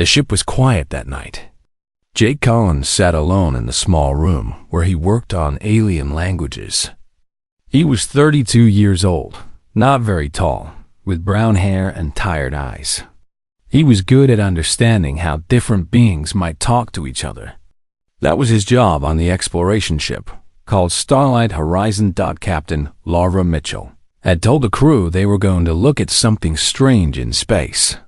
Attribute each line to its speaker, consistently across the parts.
Speaker 1: The ship was quiet that night. Jake Collins sat alone in the small room where he worked on alien languages. He was 32 years old, not very tall, with brown hair and tired eyes. He was good at understanding how different beings might talk to each other. That was his job on the exploration ship, called Starlight Horizon. Captain Laura Mitchell had told the crew they were going to look at something strange in space.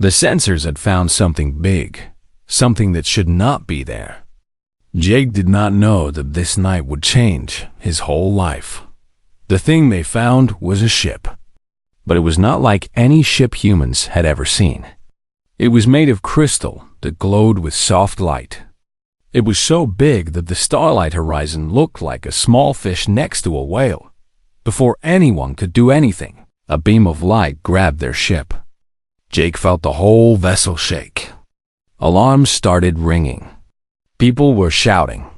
Speaker 1: The sensors had found something big, something that should not be there. Jake did not know that this night would change his whole life. The thing they found was a ship, but it was not like any ship humans had ever seen. It was made of crystal that glowed with soft light. It was so big that the Starlight Horizon looked like a small fish next to a whale. Before anyone could do anything, a beam of light grabbed their ship. Jake felt the whole vessel shake. Alarms started ringing. People were shouting.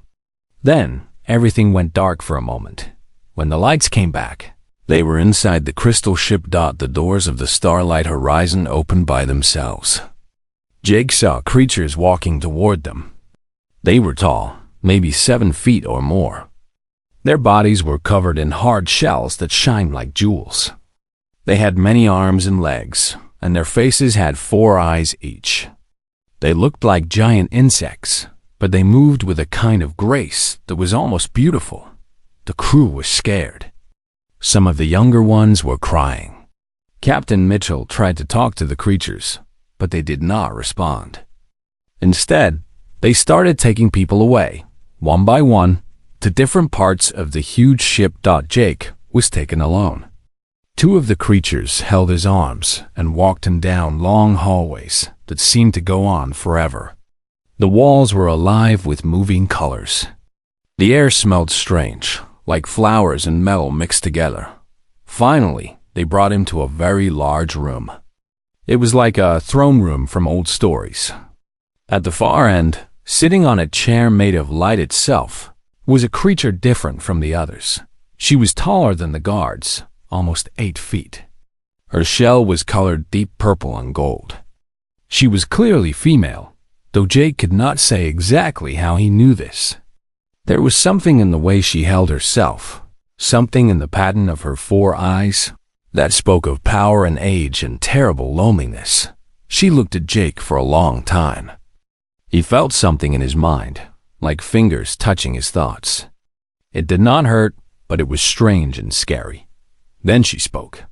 Speaker 1: Then, everything went dark for a moment. When the lights came back, they were inside the crystal ship. The doors of the Starlight Horizon opened by themselves. Jake saw creatures walking toward them. They were tall, maybe 7 feet or more. Their bodies were covered in hard shells that shined like jewels. They had many arms and legs, and their faces had 4 eyes each. They looked like giant insects, but they moved with a kind of grace that was almost beautiful. The crew was scared. Some of the younger ones were crying. Captain Mitchell tried to talk to the creatures, but they did not respond. Instead, they started taking people away, one by one, to different parts of the huge ship. Jake was taken alone. 2 of the creatures held his arms and walked him down long hallways that seemed to go on forever. The walls were alive with moving colors. The air smelled strange, like flowers and metal mixed together. Finally, they brought him to a very large room. It was like a throne room from old stories. At the far end, sitting on a chair made of light itself, was a creature different from the others. She was taller than the guards, almost 8 feet. Her shell was colored deep purple and gold. She was clearly female, though Jake could not say exactly how he knew this. There was something in the way she held herself, something in the pattern of her 4 eyes, that spoke of power and age and terrible loneliness. She looked at Jake for a long time. He felt something in his mind, like fingers touching his thoughts. It did not hurt, but it was strange and scary. Then she spoke.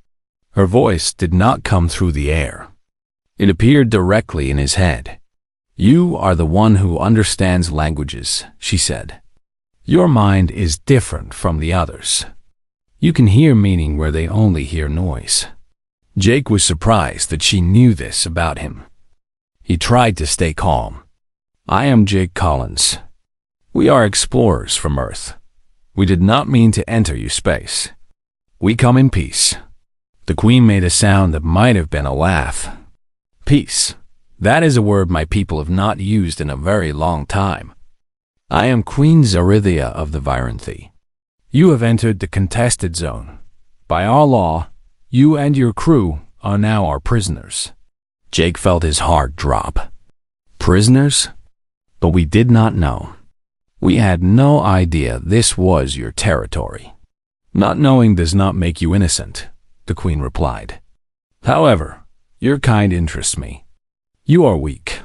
Speaker 1: Her voice did not come through the air. It appeared directly in his head. "You are the one who understands languages," she said. "Your mind is different from the others. You can hear meaning where they only hear noise." Jake was surprised that she knew this about him. He tried to stay calm. "I am Jake Collins. We are explorers from Earth. We did not mean to enter your space. We come in peace." The Queen made a sound that might have been a laugh. "Peace. That is a word my people have not used in a very long time. I am Queen Zarithia of the Viranthi. You have entered the contested zone. By our law, you and your crew are now our prisoners." Jake felt his heart drop. Prisoners? But we did not know. We had no idea this was your territory. "Not knowing does not make you innocent," the Queen replied. "However, your kind interests me. You are weak.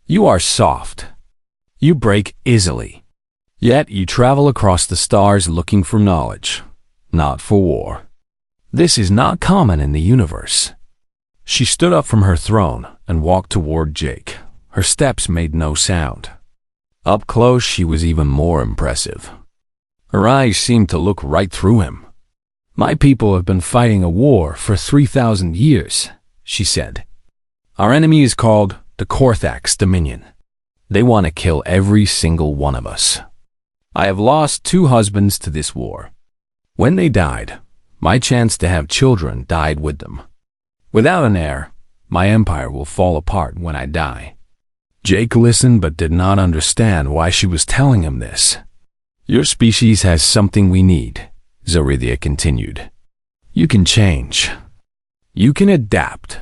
Speaker 1: You are soft. You break easily. Yet you travel across the stars looking for knowledge, not for war. This is not common in the universe." She stood up from her throne and walked toward Jake. Her steps made no sound. Up close, she was even more impressive. Her eyes seemed to look right through him. "My people have been fighting a war for 3,000 years, she said. "Our enemy is called the Korthax Dominion. They want to kill every single one of us. I have lost 2 husbands to this war. When they died, my chance to have children died with them. Without an heir, my empire will fall apart when I die." Jake listened but did not understand why she was telling him this. "Your species has something we need," Zarithia continued. "You can change. You can adapt.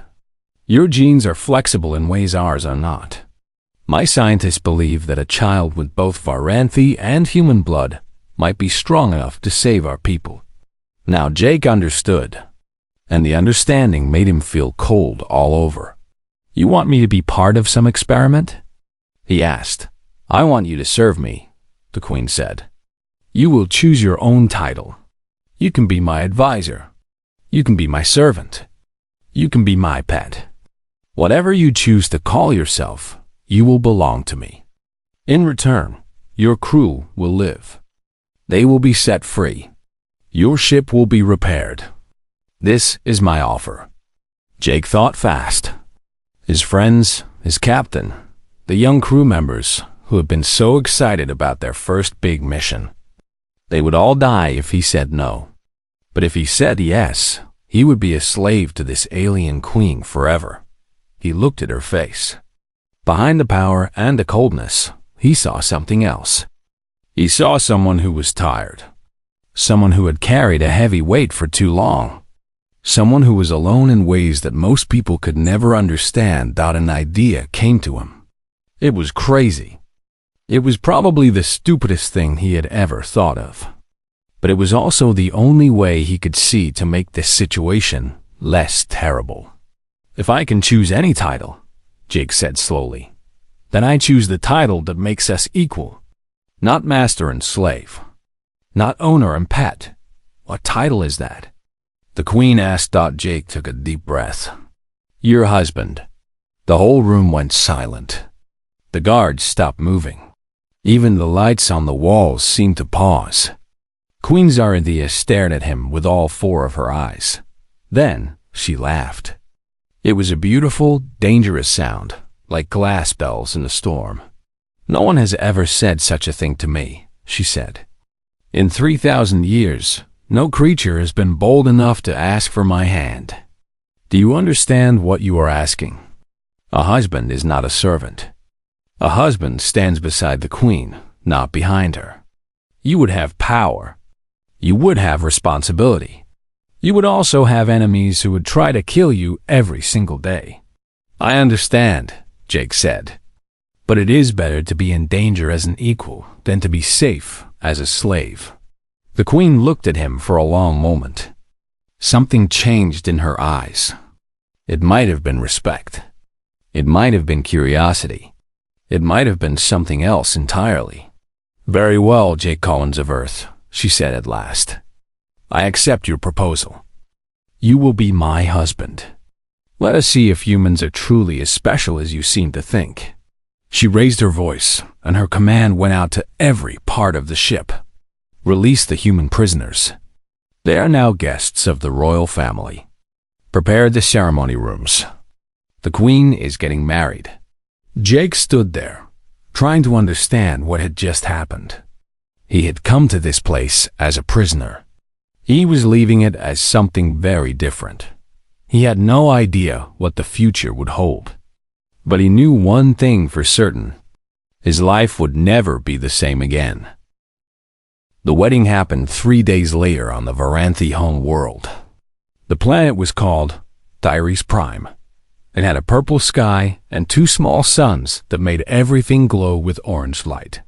Speaker 1: Your genes are flexible in ways ours are not. My scientists believe that a child with both Varanthi and human blood might be strong enough to save our people. Now Jake understood, and the understanding made him feel cold all over. You want me to be part of some experiment? He asked. I want you to serve me, the Queen said. You will choose your own title. You can be my advisor. You can be my servant. You can be my pet. Whatever you choose to call yourself, you will belong to me. In return, your crew will live. They will be set free. Your ship will be repaired. This is my offer. Jake thought fast. His friends, his captain, the young crew members who had been so excited about their first big mission. They would all die if he said no. But if he said yes, he would be a slave to this alien queen forever. He looked at her face. Behind the power and the coldness, he saw something else. He saw someone who was tired. Someone who had carried a heavy weight for too long. Someone who was alone in ways that most people could never understand. An idea came to him. It was crazy. It was probably the stupidest thing he had ever thought of. But it was also the only way he could see to make this situation less terrible. If I can choose any title, Jake said slowly, then I choose the title that makes us equal. Not master and slave. Not owner and pet. What title is that? The Queen asked. Jake took a deep breath. Your husband. The whole room went silent. The guards stopped moving. Even the lights on the walls seemed to pause. Queen Zaranthia stared at him with all four of her eyes. Then she laughed. It was a beautiful, dangerous sound, like glass bells in a storm. No one has ever said such a thing to me, she said. In 3,000 years, no creature has been bold enough to ask for my hand. Do you understand what you are asking? A husband is not a servant. A husband stands beside the Queen, not behind her. You would have power. You would have responsibility. You would also have enemies who would try to kill you every single day. I understand, Jake said. But it is better to be in danger as an equal than to be safe as a slave. The Queen looked at him for a long moment. Something changed in her eyes. It might have been respect. It might have been curiosity. It might have been something else entirely. Very well, Jake Collins of Earth, she said at last. I accept your proposal. You will be my husband. Let us see if humans are truly as special as you seem to think. She raised her voice, and her command went out to every part of the ship. Release the human prisoners. They are now guests of the royal family. Prepare the ceremony rooms. The Queen is getting married. Jake stood there, trying to understand what had just happened. He had come to this place as a prisoner. He was leaving it as something very different. He had no idea what the future would hold. But he knew one thing for certain. His life would never be the same again. The wedding happened 3 days later on the Varanthi home world. The planet was called Thyres Prime. It had a purple sky and 2 small suns that made everything glow with orange light.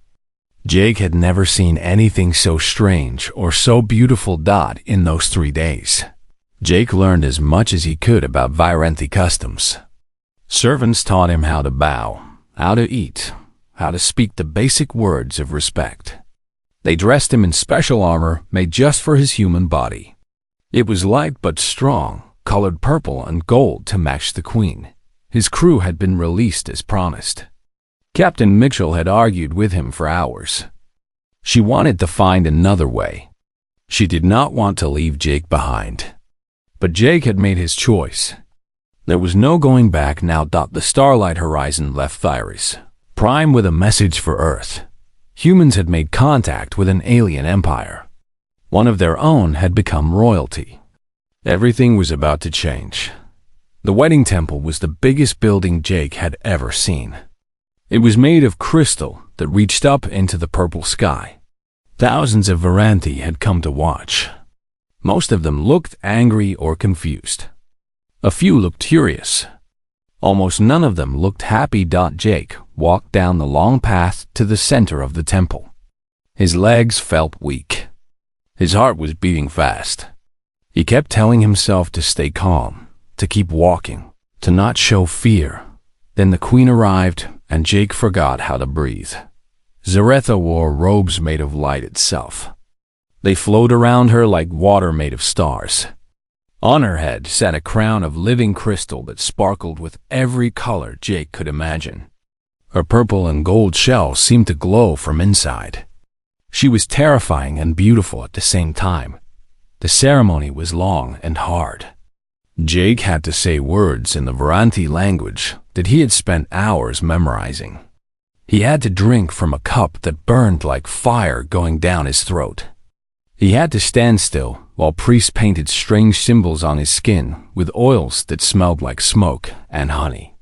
Speaker 1: Jake had never seen anything so strange or so beautiful. In those 3 days, Jake learned as much as he could about Varanthi customs. Servants taught him how to bow, how to eat, how to speak the basic words of respect. They dressed him in special armor made just for his human body. It was light but strong, colored purple and gold to match the Queen. His crew had been released as promised. Captain Mitchell had argued with him for hours. She wanted to find another way. She did not want to leave Jake behind. But Jake had made his choice. There was no going back now. The starlight horizon left Thyres Prime with a message for Earth. Humans had made contact with an alien empire. One of their own had become royalty. Everything was about to change. The wedding temple was the biggest building Jake had ever seen. It was made of crystal that reached up into the purple sky. Thousands of Varanthi had come to watch. Most of them looked angry or confused. A few looked curious. Almost none of them looked happy. Jake walked down the long path to the center of the temple. His legs felt weak. His heart was beating fast. He kept telling himself to stay calm, to keep walking, to not show fear. Then the queen arrived, and Jake forgot how to breathe. Zaretha wore robes made of light itself. They flowed around her like water made of stars. On her head sat a crown of living crystal that sparkled with every color Jake could imagine. Her purple and gold shell seemed to glow from inside. She was terrifying and beautiful at the same time. The ceremony was long and hard. Jake had to say words in the Varanthi language that he had spent hours memorizing. He had to drink from a cup that burned like fire going down his throat. He had to stand still while priests painted strange symbols on his skin with oils that smelled like smoke and honey.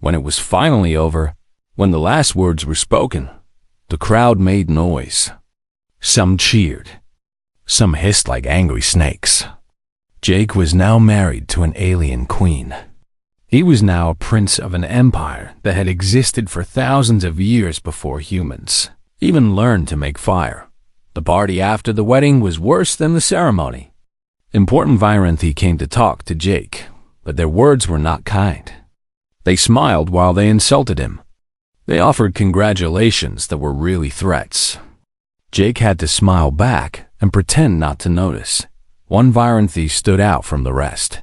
Speaker 1: When it was finally over, when the last words were spoken, the crowd made noise. Some cheered. Some hissed like angry snakes. Jake was now married to an alien queen. He was now a prince of an empire that had existed for thousands of years before humans even learned to make fire. The party after the wedding was worse than the ceremony. Important Varanthi came to talk to Jake, but their words were not kind. They smiled while they insulted him. They offered congratulations that were really threats. Jake had to smile back and pretend not to notice. One Varanthi stood out from the rest.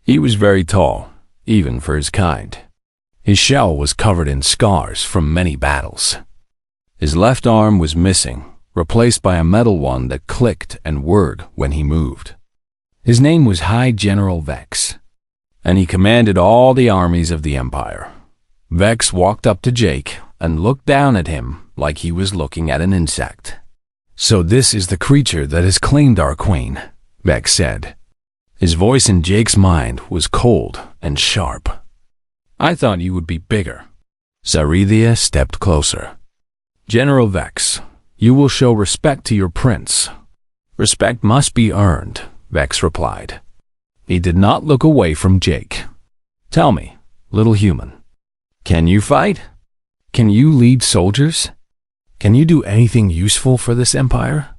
Speaker 1: He was very tall, even for his kind. His shell was covered in scars from many battles. His left arm was missing, replaced by a metal one that clicked and whirred when he moved. His name was High General Vex, and he commanded all the armies of the empire. Vex walked up to Jake and looked down at him like he was looking at an insect. "So this is the creature that has claimed our queen," Vex said. His voice in Jake's mind was cold and sharp. "I thought you would be bigger." Zaretha stepped closer. "General Vex, you will show respect to your prince." "Respect must be earned," Vex replied. He did not look away from Jake. "Tell me, little human, can you fight? Can you lead soldiers? Can you do anything useful for this empire?"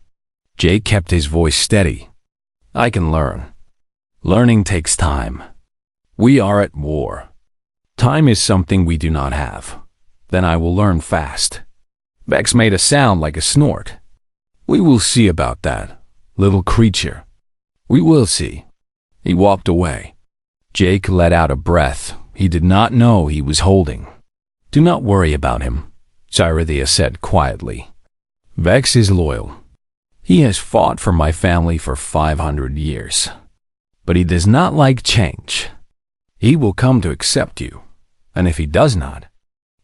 Speaker 1: Jake kept his voice steady. "I can learn. Learning takes time. We are at war. Time is something we do not have. Then I will learn fast." Vex made a sound like a snort. "We will see about that, little creature. We will see." He walked away. Jake let out a breath he did not know he was holding. "Do not worry about him," Zaretha said quietly. "Vex is loyal. He has fought for my family for 500 years. But he does not like change. He will come to accept you, and if he does not,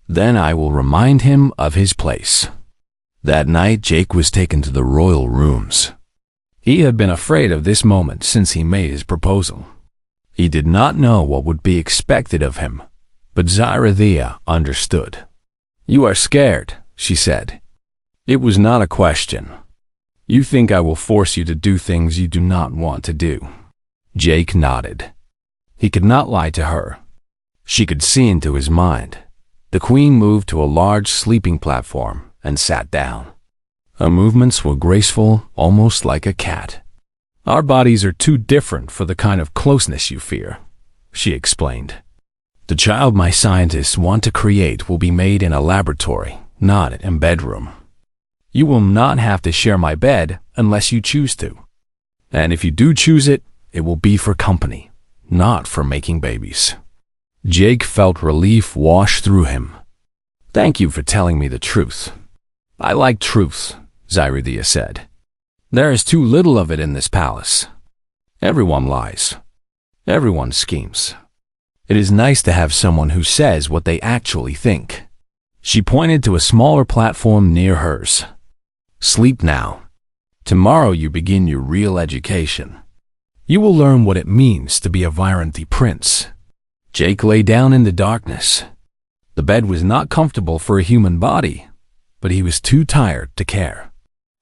Speaker 1: then I will remind him of his place." That night, Jake was taken to the royal rooms. He had been afraid of this moment since he made his proposal. He did not know what would be expected of him, but Zaretha understood. "You are scared," she said. "It was not a question. You think I will force you to do things you do not want to do." Jake nodded. He could not lie to her. She could see into his mind. The queen moved to a large sleeping platform and sat down. Her movements were graceful, almost like a cat. "Our bodies are too different for the kind of closeness you fear," she explained. "The child my scientists want to create will be made in a laboratory, not in a bedroom. You will not have to share my bed unless you choose to. And if you do choose it, it will be for company, not for making babies." Jake felt relief wash through him. "Thank you for telling me the truth. I like truth," Zaretha said. "There is too little of it in this palace. Everyone lies. Everyone schemes. It is nice to have someone who says what they actually think." She pointed to a smaller platform near hers. "Sleep now. Tomorrow you begin your real education. You will learn what it means to be a Varanthi prince." Jake lay down in the darkness. The bed was not comfortable for a human body, but he was too tired to care.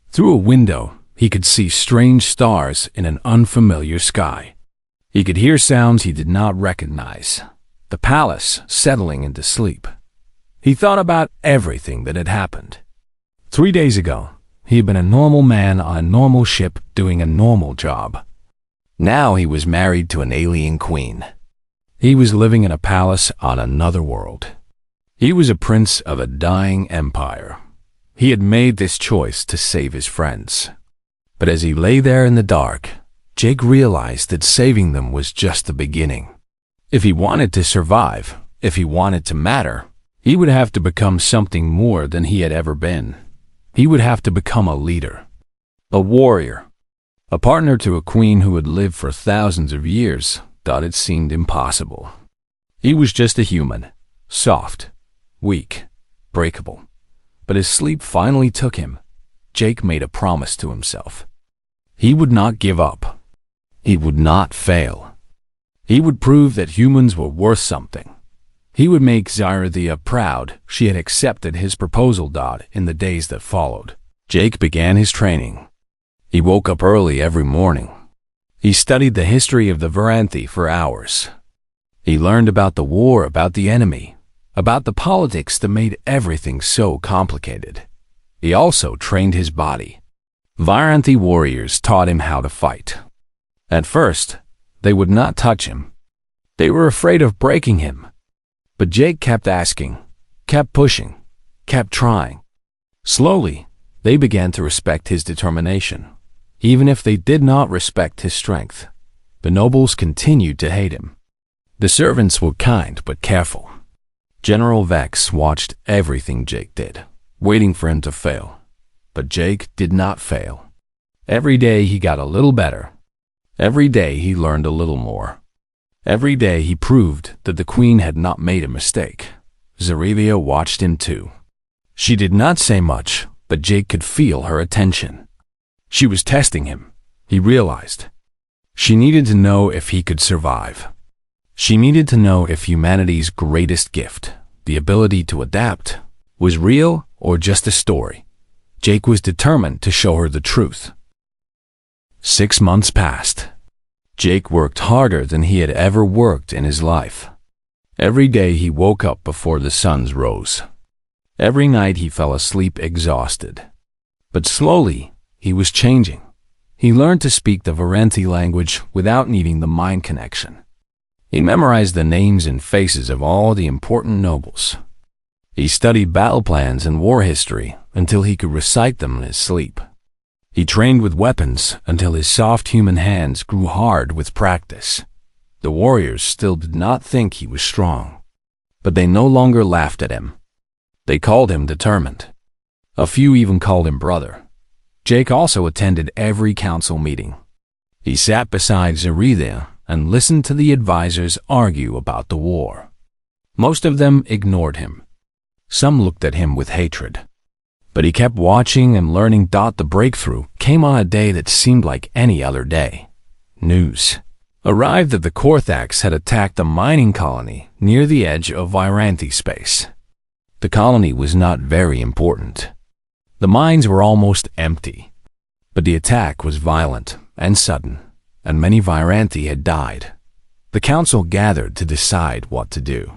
Speaker 1: Through a window, he could see strange stars in an unfamiliar sky. He could hear sounds he did not recognize. the palace settling into sleep. He thought about everything that had happened. 3 days ago, he had been a normal man on a normal ship doing a normal job. Now he was married to an alien queen. He was living in a palace on another world. He was a prince of a dying empire. He had made this choice to save his friends. But as he lay there in the dark, Jake realized that saving them was just the beginning. If he wanted to survive, if he wanted to matter, he would have to become something more than he had ever been. He would have to become a leader, a warrior. A partner to a queen who had lived for thousands of years thought it seemed impossible. He was just a human, soft, weak, breakable. But as sleep finally took him, Jake made a promise to himself. He would not give up. He would not fail. He would prove that humans were worth something. He would make Zyrathea proud she had accepted his proposal. In the days that followed, Jake began his training. He woke up early every morning. He studied the history of the Varanthi for hours. He learned about the war, about the enemy, about the politics that made everything so complicated. He also trained his body. Varanthi warriors taught him how to fight. At first, they would not touch him. They were afraid of breaking him. But Jake kept asking, kept pushing, kept trying. Slowly, they began to respect his determination. Even if they did not respect his strength, the nobles continued to hate him. The servants were kind but careful. General Vex watched everything Jake did, waiting for him to fail. But Jake did not fail. Every day he got a little better. Every day he learned a little more. Every day he proved that the queen had not made a mistake. Zyrathea watched him too. She did not say much, but Jake could feel her attention. She was testing him, he realized. She needed to know if he could survive. She needed to know if humanity's greatest gift, the ability to adapt, was real or just a story. Jake was determined to show her the truth. 6 months passed. Jake worked harder than he had ever worked in his life. Every day he woke up before the sun rose. Every night he fell asleep exhausted. But slowly, he was changing. He learned to speak the Varanthi language without needing the mind connection. He memorized the names and faces of all the important nobles. He studied battle plans and war history until he could recite them in his sleep. He trained with weapons until his soft human hands grew hard with practice. The warriors still did not think he was strong, but they no longer laughed at him. They called him determined. A few even called him brother. Jake also attended every council meeting. He sat beside Zyrathea and listened to the advisors argue about the war. Most of them ignored him. Some looked at him with hatred. But he kept watching and learning. The breakthrough came on a day that seemed like any other day. News arrived that the Korthax had attacked a mining colony near the edge of Varanthi space. The colony was not very important. The mines were almost empty. But the attack was violent and sudden, and many Varanthi had died. The council gathered to decide what to do.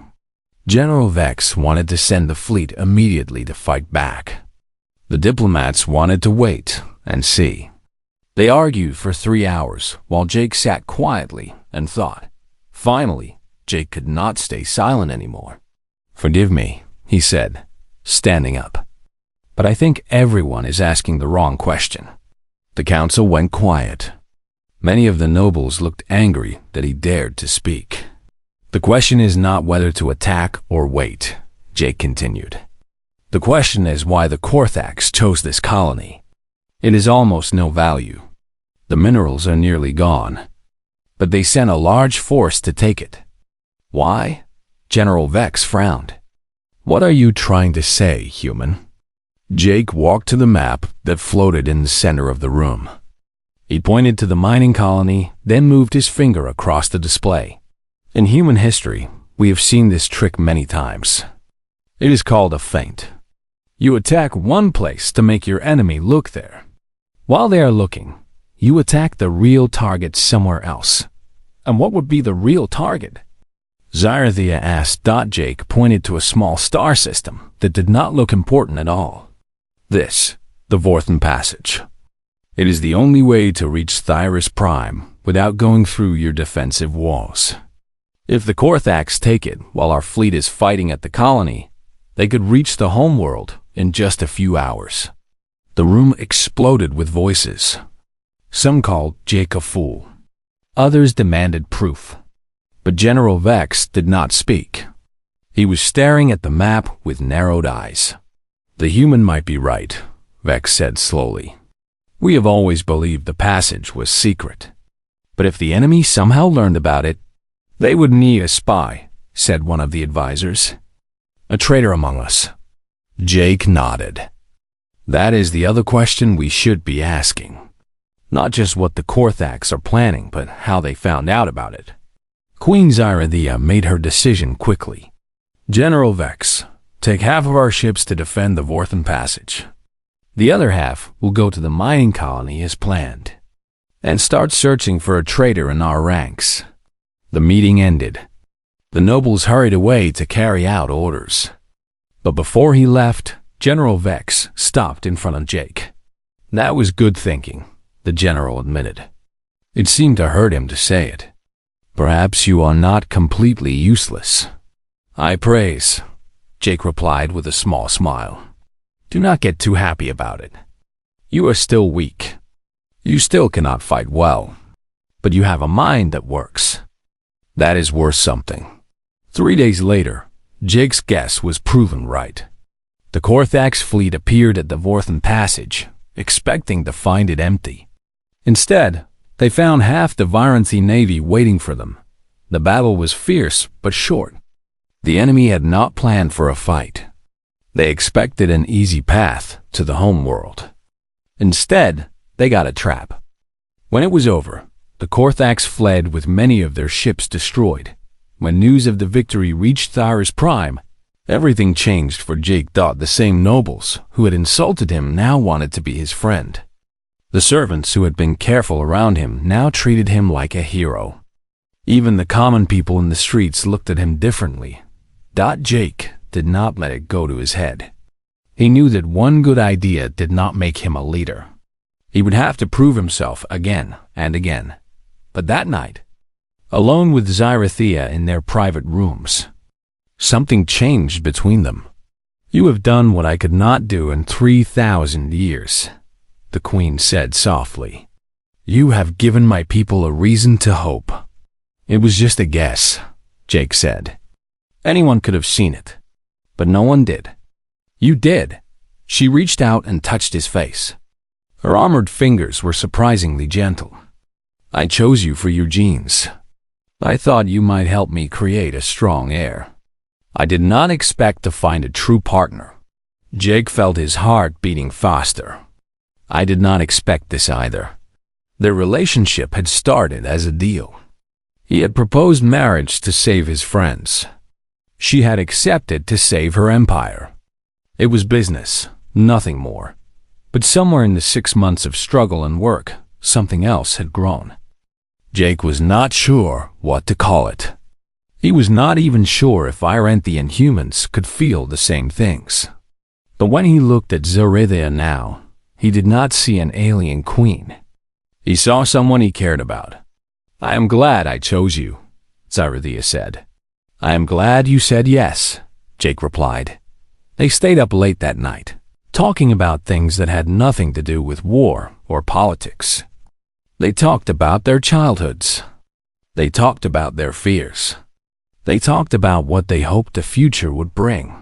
Speaker 1: General Vex wanted to send the fleet immediately to fight back. The diplomats wanted to wait and see. They argued for 3 hours while Jake sat quietly and thought. Finally, Jake could not stay silent anymore. "Forgive me," he said, standing up. "But I think everyone is asking the wrong question." The council went quiet. Many of the nobles looked angry that he dared to speak. "The question is not whether to attack or wait," Jake continued. "The question is why the Korthax chose this colony. It is almost no value. The minerals are nearly gone. But they sent a large force to take it. Why?" General Vex frowned. "What are you trying to say, human?" Jake walked to the map that floated in the center of the room. He pointed to the mining colony, then moved his finger across the display. In human history, we have seen this trick many times. It is called a feint. You attack one place to make your enemy look there. While they are looking, you attack the real target somewhere else. And what would be the real target? Zyrathea asked. Jake pointed to a small star system that did not look important at all. This, the Vorthen Passage. It is the only way to reach Thyris Prime without going through your defensive walls. If the Korthax take it while our fleet is fighting at the colony, they could reach the homeworld in just a few hours. The room exploded with voices. Some called Jake a fool. Others demanded proof. But General Vex did not speak. He was staring at the map with narrowed eyes. The human might be right, Vex said slowly. We have always believed the passage was secret. But if the enemy somehow learned about it, they would need a spy, said one of the advisors. A traitor among us. Jake nodded. That is the other question we should be asking. Not just what the Korthax are planning, but how they found out about it. Queen Zyrathea made her decision quickly. General Vex, take half of our ships to defend the Vorthen Passage. The other half will go to the mining colony as planned, and start searching for a traitor in our ranks. The meeting ended. The nobles hurried away to carry out orders. But before he left, General Vex stopped in front of Jake. That was good thinking, the general admitted. It seemed to hurt him to say it. Perhaps you are not completely useless. I praise, Jake replied with a small smile. Do not get too happy about it. You are still weak. You still cannot fight well, but you have a mind that works. That is worth something. 3 days later, Jake's guess was proven right. The Korthax fleet appeared at the Vorthen Passage, expecting to find it empty. Instead, they found half the Virenthi navy waiting for them. The battle was fierce but short. The enemy had not planned for a fight. They expected an easy path to the homeworld. Instead, they got a trap. When it was over, the Korthax fled with many of their ships destroyed. When news of the victory reached Thyris Prime, everything changed for Jake. The same nobles who had insulted him now wanted to be his friend. The servants who had been careful around him now treated him like a hero. Even the common people in the streets looked at him differently. Jake did not let it go to his head. He knew that one good idea did not make him a leader. He would have to prove himself again and again. But that night, alone with Zyrathea in their private rooms, something changed between them. You have done what I could not do in 3,000 years, the queen said softly. You have given my people a reason to hope. It was just a guess, Jake said. Anyone could have seen it, but no one did. You did. She reached out and touched his face. Her armored fingers were surprisingly gentle. I chose you for your genes. I thought you might help me create a strong heir. I did not expect to find a true partner. Jake felt his heart beating faster. I did not expect this either. Their relationship had started as a deal. He had proposed marriage to save his friends. She had accepted to save her empire. It was business, nothing more. But somewhere in the 6 months of struggle and work, something else had grown. Jake was not sure what to call it. He was not even sure if Irenthian humans could feel the same things. But when he looked at Zyrathea now, he did not see an alien queen. He saw someone he cared about. I am glad I chose you, Zyrathea said. I am glad you said yes, Jake replied. They stayed up late that night, talking about things that had nothing to do with war or politics. They talked about their childhoods. They talked about their fears. They talked about what they hoped the future would bring.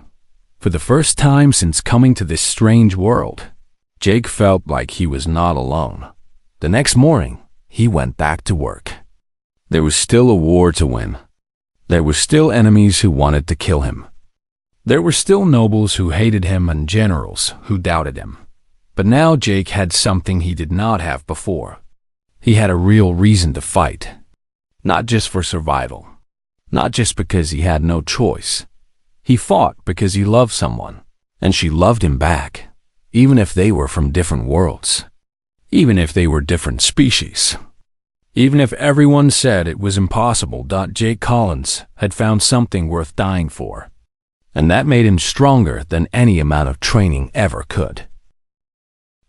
Speaker 1: For the first time since coming to this strange world, Jake felt like he was not alone. The next morning, he went back to work. There was still a war to win. There were still enemies who wanted to kill him. There were still nobles who hated him and generals who doubted him. But now Jake had something he did not have before. He had a real reason to fight. Not just for survival. Not just because he had no choice. He fought because he loved someone, and she loved him back, even if they were from different worlds. Even if they were different species. Even if everyone said it was impossible, Jake Collins had found something worth dying for, and that made him stronger than any amount of training ever could.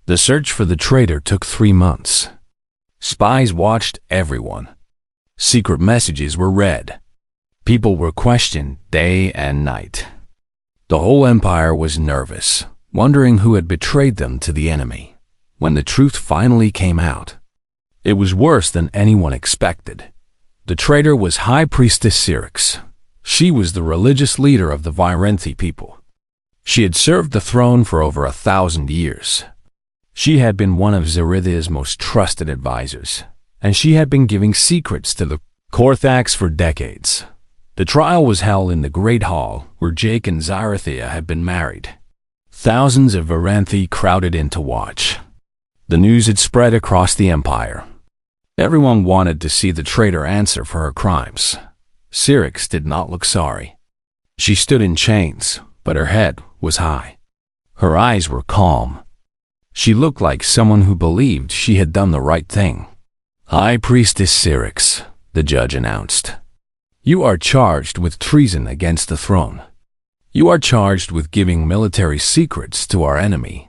Speaker 1: The search for the traitor took 3 months. Spies watched everyone. Secret messages were read. People were questioned day and night. The whole empire was nervous, wondering who had betrayed them to the enemy. When the truth finally came out, it was worse than anyone expected. The traitor was High Priestess Syrinx. She was the religious leader of the Virenthi people. She had served the throne for over 1,000 years. She had been one of Zerithia's most trusted advisors, and she had been giving secrets to the Korthax for decades. The trial was held in the Great Hall, where Jake and Zyrithia had been married. Thousands of Virenthi crowded in to watch. The news had spread across the empire. Everyone wanted to see the traitor answer for her crimes. Syrinx did not look sorry. She stood in chains, but her head was high. Her eyes were calm. She looked like someone who believed she had done the right thing. High Priestess Syrinx, the judge announced. You are charged with treason against the throne. You are charged with giving military secrets to our enemy.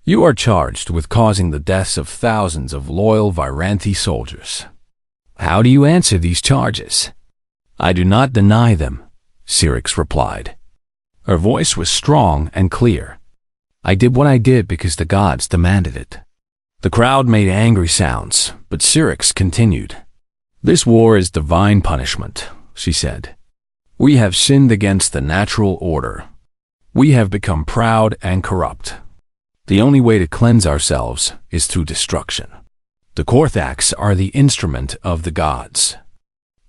Speaker 1: You are charged with causing the deaths of thousands of loyal Virenthi soldiers. How do you answer these charges? I do not deny them, Syrinx replied. Her voice was strong and clear. I did what I did because the gods demanded it. The crowd made angry sounds, but Syrinx continued. This war is divine punishment, she said. We have sinned against the natural order. We have become proud and corrupt. The only way to cleanse ourselves is through destruction. The Korthax are the instrument of the gods.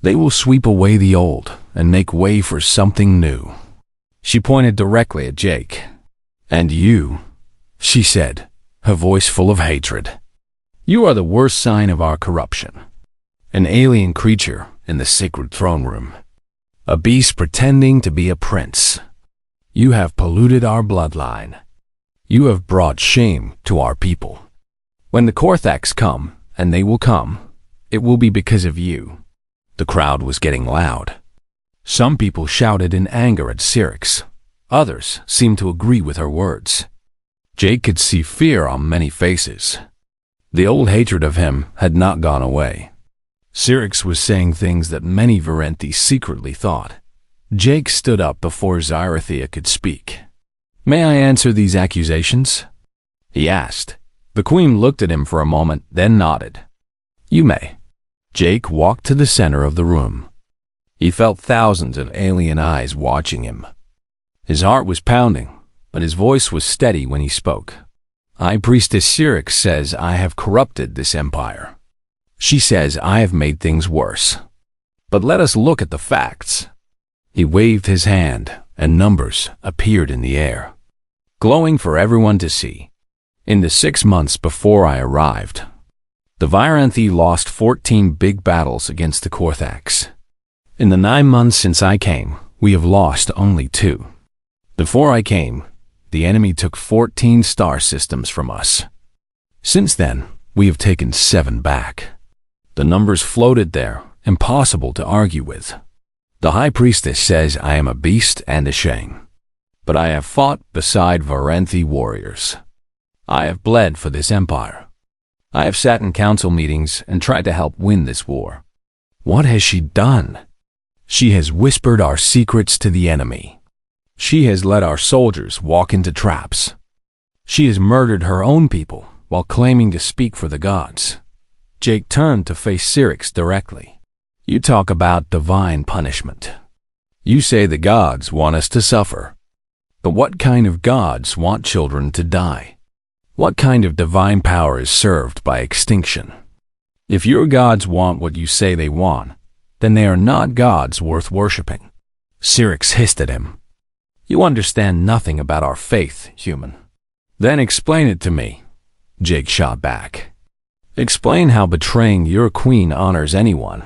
Speaker 1: They will sweep away the old and make way for something new. She pointed directly at Jake. And you, she said, her voice full of hatred. You are the worst sign of our corruption. An alien creature in the sacred throne room. A beast pretending to be a prince. You have polluted our bloodline. You have brought shame to our people. When the Korthax come, and they will come, it will be because of you. The crowd was getting loud. Some people shouted in anger at Syrinx. Others seemed to agree with her words. Jake could see fear on many faces. The old hatred of him had not gone away. Syrinx was saying things that many Virenthi secretly thought. Jake stood up before Zyrithia could speak. May I answer these accusations? He asked. The queen looked at him for a moment, then nodded. You may. Jake walked to the center of the room. He felt thousands of alien eyes watching him. His heart was pounding, but his voice was steady when he spoke. High Priestess Syrinx says I have corrupted this empire. She says I have made things worse. But let us look at the facts. He waved his hand, and numbers appeared in the air, glowing for everyone to see. In the 6 months before I arrived, the Virenthi lost 14 big battles against the Korthax. In the 9 months since I came, we have lost only 2. Before I came, the enemy took 14 star systems from us. Since then, we have taken 7 back. The numbers floated there, impossible to argue with. The High Priestess says I am a beast and a shame. But I have fought beside Virenthi warriors. I have bled for this empire. I have sat in council meetings and tried to help win this war. What has she done? She has whispered our secrets to the enemy. She has let our soldiers walk into traps. She has murdered her own people while claiming to speak for the gods. Jake turned to face Syrinx directly. You talk about divine punishment. You say the gods want us to suffer. But what kind of gods want children to die? What kind of divine power is served by extinction? If your gods want what you say they want, then they are not gods worth worshipping. Syrinx hissed at him. You understand nothing about our faith, human. Then explain it to me, Jake shot back. Explain how betraying your queen honors anyone.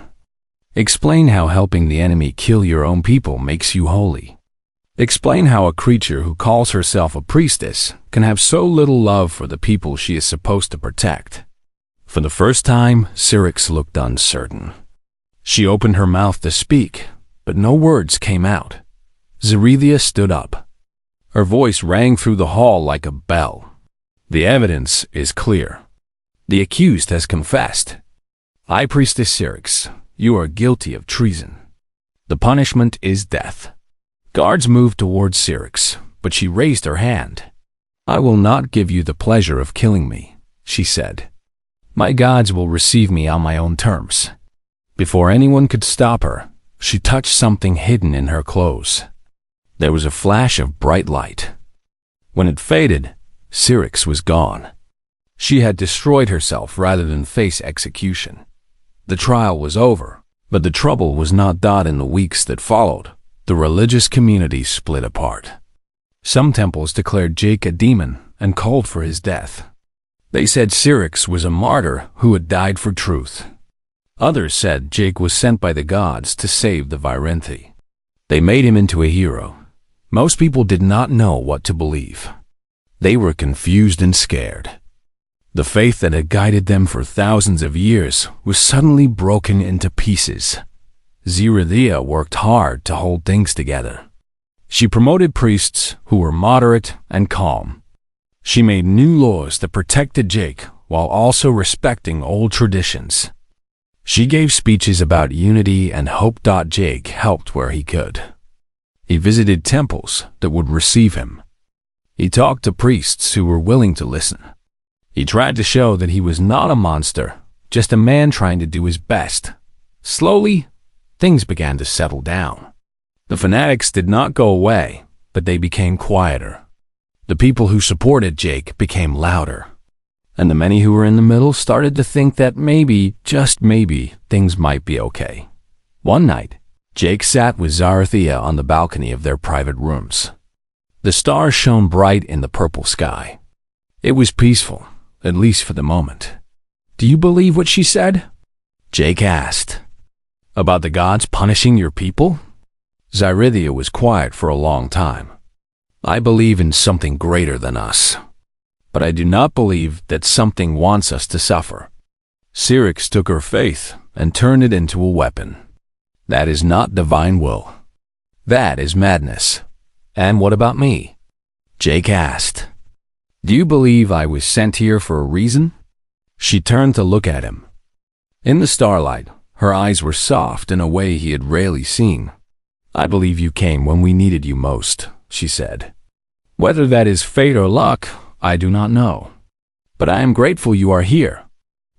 Speaker 1: Explain how helping the enemy kill your own people makes you holy. Explain how a creature who calls herself a priestess can have so little love for the people she is supposed to protect. For the first time, Syrinx looked uncertain. She opened her mouth to speak, but no words came out. Zarethia stood up. Her voice rang through the hall like a bell. The evidence is clear. The accused has confessed. High Priestess Syrinx, you are guilty of treason. The punishment is death. Guards moved towards Syrinx, but she raised her hand. I will not give you the pleasure of killing me, she said. My gods will receive me on my own terms. Before anyone could stop her, she touched something hidden in her clothes. There was a flash of bright light. When it faded, Syrinx was gone. She had destroyed herself rather than face execution. The trial was over, but the trouble was not done in the weeks that followed. The religious community split apart. Some temples declared Jake a demon and called for his death. They said Syrinx was a martyr who had died for truth. Others said Jake was sent by the gods to save the Virenthi. They made him into a hero. Most people did not know what to believe. They were confused and scared. The faith that had guided them for thousands of years was suddenly broken into pieces. Zarethia worked hard to hold things together. She promoted priests who were moderate and calm. She made new laws that protected Jake while also respecting old traditions. She gave speeches about unity and hope. Jake helped where he could. He visited temples that would receive him. He talked to priests who were willing to listen. He tried to show that he was not a monster, just a man trying to do his best. Slowly, things began to settle down. The fanatics did not go away, but they became quieter. The people who supported Jake became louder. And the many who were in the middle started to think that maybe, just maybe, things might be okay. One night, Jake sat with Zarethia on the balcony of their private rooms. The stars shone bright in the purple sky. It was peaceful, at least for the moment. Do you believe what she said? Jake asked. About the gods punishing your people? Zarethia was quiet for a long time. I believe in something greater than us. But I do not believe that something wants us to suffer. Syrinx took her faith and turned it into a weapon. That is not divine will. That is madness. And what about me? Jake asked. Do you believe I was sent here for a reason? She turned to look at him. In the starlight, her eyes were soft in a way he had rarely seen. I believe you came when we needed you most, she said. Whether that is fate or luck, I do not know. But I am grateful you are here.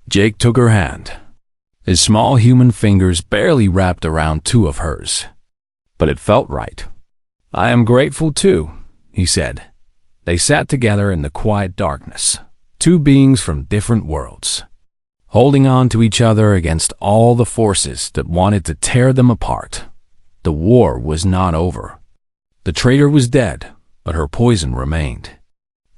Speaker 1: Jake took her hand. His small human fingers barely wrapped around two of hers. But it felt right. I am grateful too, he said. They sat together in the quiet darkness, two beings from different worlds, holding on to each other against all the forces that wanted to tear them apart. The war was not over. The traitor was dead, but her poison remained.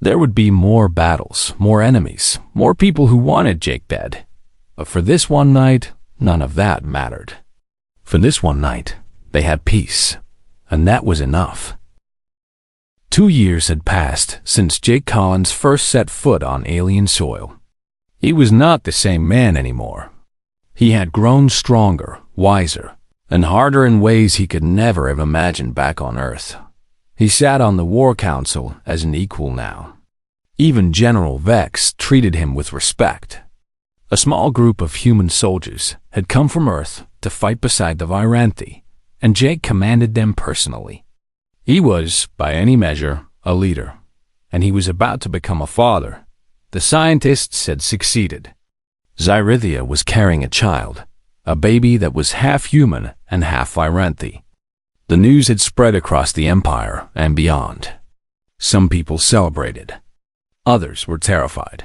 Speaker 1: There would be more battles, more enemies, more people who wanted Jake dead. But for this one night, none of that mattered. For this one night, they had peace, and that was enough. 2 years had passed since Jake Collins first set foot on alien soil. He was not the same man anymore. He had grown stronger, wiser, and harder in ways he could never have imagined back on Earth. He sat on the War Council as an equal now. Even General Vex treated him with respect. A small group of human soldiers had come from Earth to fight beside the Virenthi, and Jake commanded them personally. He was, by any measure, a leader, and he was about to become a father. The scientists had succeeded. Zarethia was carrying a child, a baby that was half human and half Virenthi. The news had spread across the Empire and beyond. Some people celebrated. Others were terrified.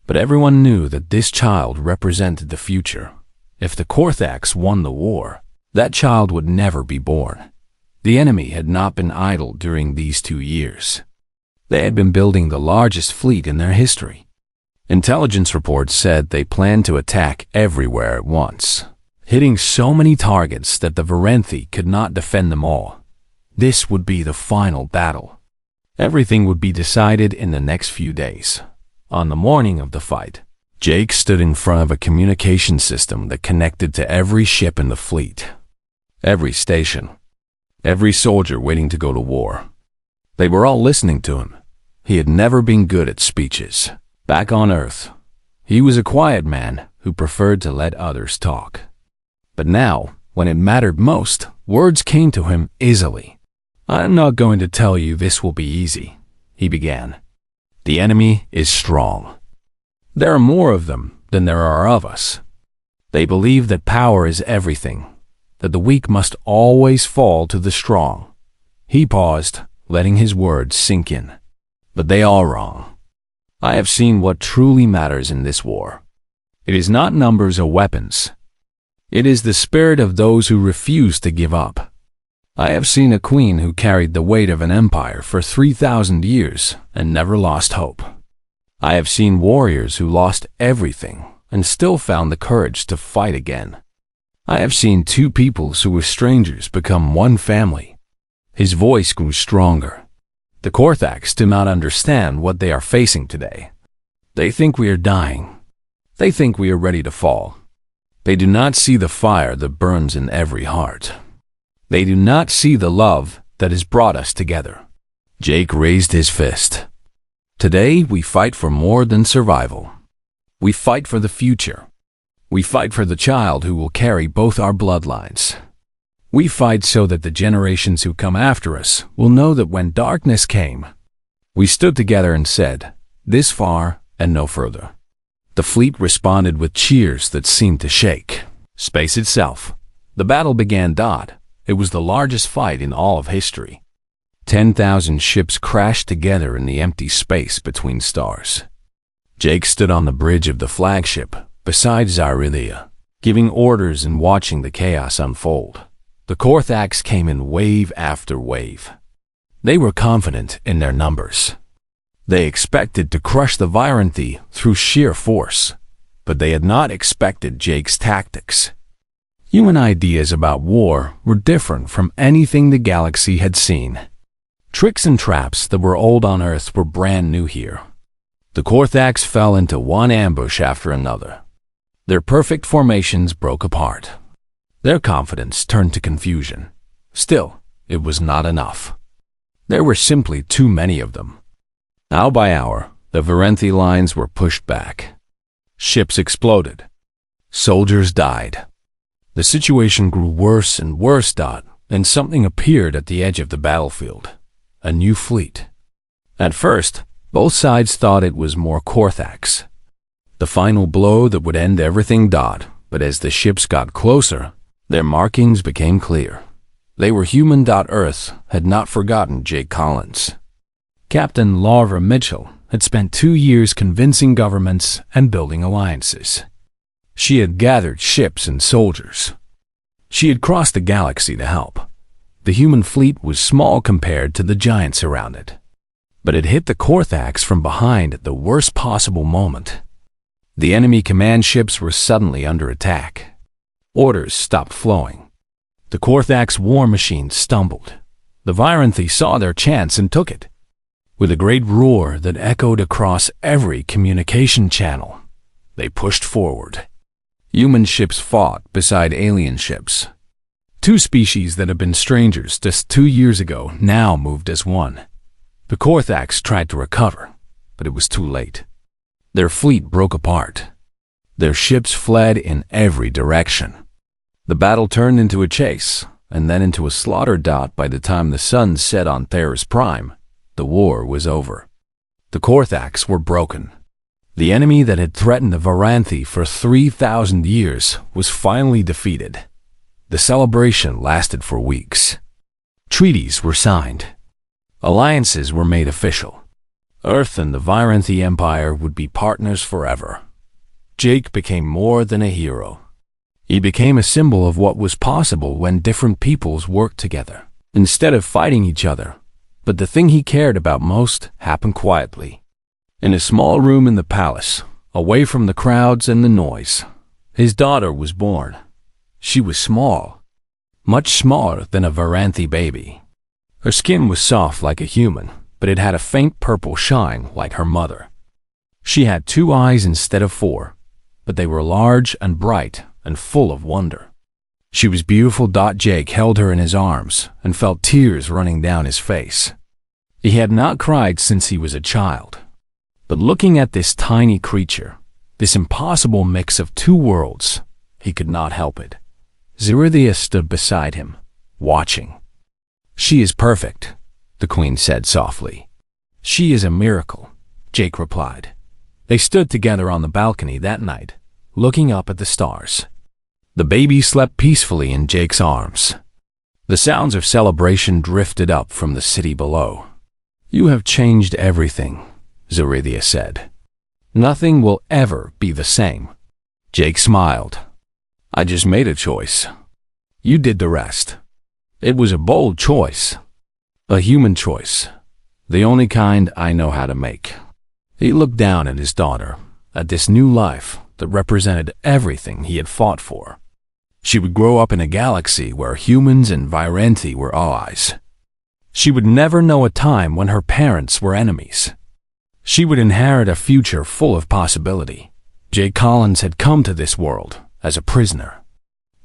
Speaker 1: But everyone knew that this child represented the future. If the Korthax won the war, that child would never be born. The enemy had not been idle during these 2 years. They had been building the largest fleet in their history. Intelligence reports said they planned to attack everywhere at once, hitting so many targets that the Virenthi could not defend them all. This would be the final battle. Everything would be decided in the next few days. On the morning of the fight, Jake stood in front of a communication system that connected to every ship in the fleet, every station, every soldier waiting to go to war. They were all listening to him. He had never been good at speeches. Back on Earth, he was a quiet man who preferred to let others talk. But now, when it mattered most, words came to him easily. "I'm not going to tell you this will be easy," he began. "The enemy is strong. There are more of them than there are of us. They believe that power is everything, that the weak must always fall to the strong." He paused, letting his words sink in. "But they are wrong. I have seen what truly matters in this war. It is not numbers or weapons. It is the spirit of those who refuse to give up. I have seen a queen who carried the weight of an empire for 3,000 years and never lost hope. I have seen warriors who lost everything and still found the courage to fight again. I have seen two peoples who were strangers become one family." His voice grew stronger. "The Korthax do not understand what they are facing today. They think we are dying. They think we are ready to fall. They do not see the fire that burns in every heart. They do not see the love that has brought us together." Jake raised his fist. "Today we fight for more than survival. We fight for the future. We fight for the child who will carry both our bloodlines. We fight so that the generations who come after us will know that when darkness came, we stood together and said, 'This far and no further.'" The fleet responded with cheers that seemed to shake space itself. The battle began. It was the largest fight in all of history. 10,000 ships crashed together in the empty space between stars. Jake stood on the bridge of the flagship beside Zyrelia, giving orders and watching the chaos unfold. The Korthax came in wave after wave. They were confident in their numbers. They expected to crush the Viranthi through sheer force, but they had not expected Jake's tactics. Human ideas about war were different from anything the galaxy had seen. Tricks and traps that were old on Earth were brand new here. The Korthax fell into one ambush after another. Their perfect formations broke apart. Their confidence turned to confusion. Still, it was not enough. There were simply too many of them. Hour by hour, the Viranthi lines were pushed back. Ships exploded. Soldiers died. The situation grew worse and worse. And something appeared at the edge of the battlefield. A new fleet. At first, both sides thought it was more Korthax. The final blow that would end everything. But as the ships got closer, their markings became clear. They were human. Earth had not forgotten Jake Collins. Captain Laura Mitchell had spent 2 years convincing governments and building alliances. She had gathered ships and soldiers. She had crossed the galaxy to help. The human fleet was small compared to the giants around it. But it hit the Korthax from behind at the worst possible moment. The enemy command ships were suddenly under attack. Orders stopped flowing. The Korthax war machine stumbled. The Viranthi saw their chance and took it. With a great roar that echoed across every communication channel, they pushed forward. Human ships fought beside alien ships. Two species that had been strangers just 2 years ago now moved as one. The Korthax tried to recover, but it was too late. Their fleet broke apart. Their ships fled in every direction. The battle turned into a chase, and then into a slaughter. By the time the sun set on Theros Prime, the war was over. The Korthax were broken. The enemy that had threatened the Viranthi for 3,000 years was finally defeated. The celebration lasted for weeks. Treaties were signed. Alliances were made official. Earth and the Viranthi Empire would be partners forever. Jake became more than a hero. He became a symbol of what was possible when different peoples worked together, instead of fighting each other. But the thing he cared about most happened quietly. In a small room in the palace, away from the crowds and the noise, his daughter was born. She was small, much smaller than a Viranthi baby. Her skin was soft like a human, but it had a faint purple shine like her mother. She had 2 eyes instead of 4, but they were large and bright and full of wonder. She was beautiful. Jake held her in his arms and felt tears running down his face. He had not cried since he was a child. But looking at this tiny creature, this impossible mix of 2 worlds, he could not help it. Zerithia stood beside him, watching. "She is perfect," the queen said softly. "She is a miracle," Jake replied. They stood together on the balcony that night, looking up at the stars. The baby slept peacefully in Jake's arms. The sounds of celebration drifted up from the city below. "You have changed everything," Zerithia said. "Nothing will ever be the same." Jake smiled. "I just made a choice. You did the rest. It was a bold choice. A human choice. The only kind I know how to make." He looked down at his daughter, at this new life that represented everything he had fought for. She would grow up in a galaxy where humans and Virenti were allies. She would never know a time when her parents were enemies. She would inherit a future full of possibility. Jake Collins had come to this world as a prisoner.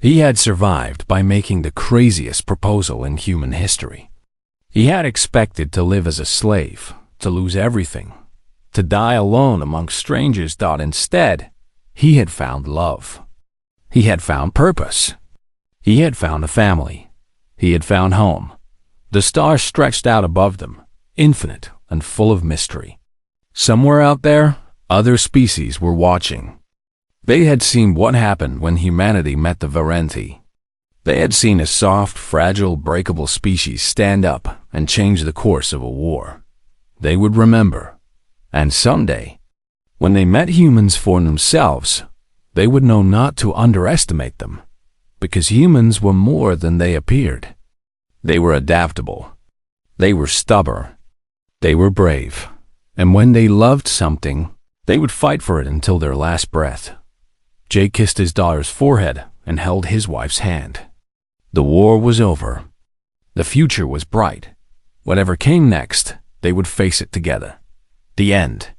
Speaker 1: He had survived by making the craziest proposal in human history. He had expected to live as a slave, to lose everything, to die alone among strangers. Instead, he had found love. He had found purpose. He had found a family. He had found home. The stars stretched out above them, infinite and full of mystery. Somewhere out there, other species were watching. They had seen what happened when humanity met the Virenti. They had seen a soft, fragile, breakable species stand up and change the course of a war. They would remember. And someday, when they met humans for themselves, they would know not to underestimate them, because humans were more than they appeared. They were adaptable. They were stubborn. They were brave. And when they loved something, they would fight for it until their last breath. Jake kissed his daughter's forehead and held his wife's hand. The war was over. The future was bright. Whatever came next, they would face it together. The end.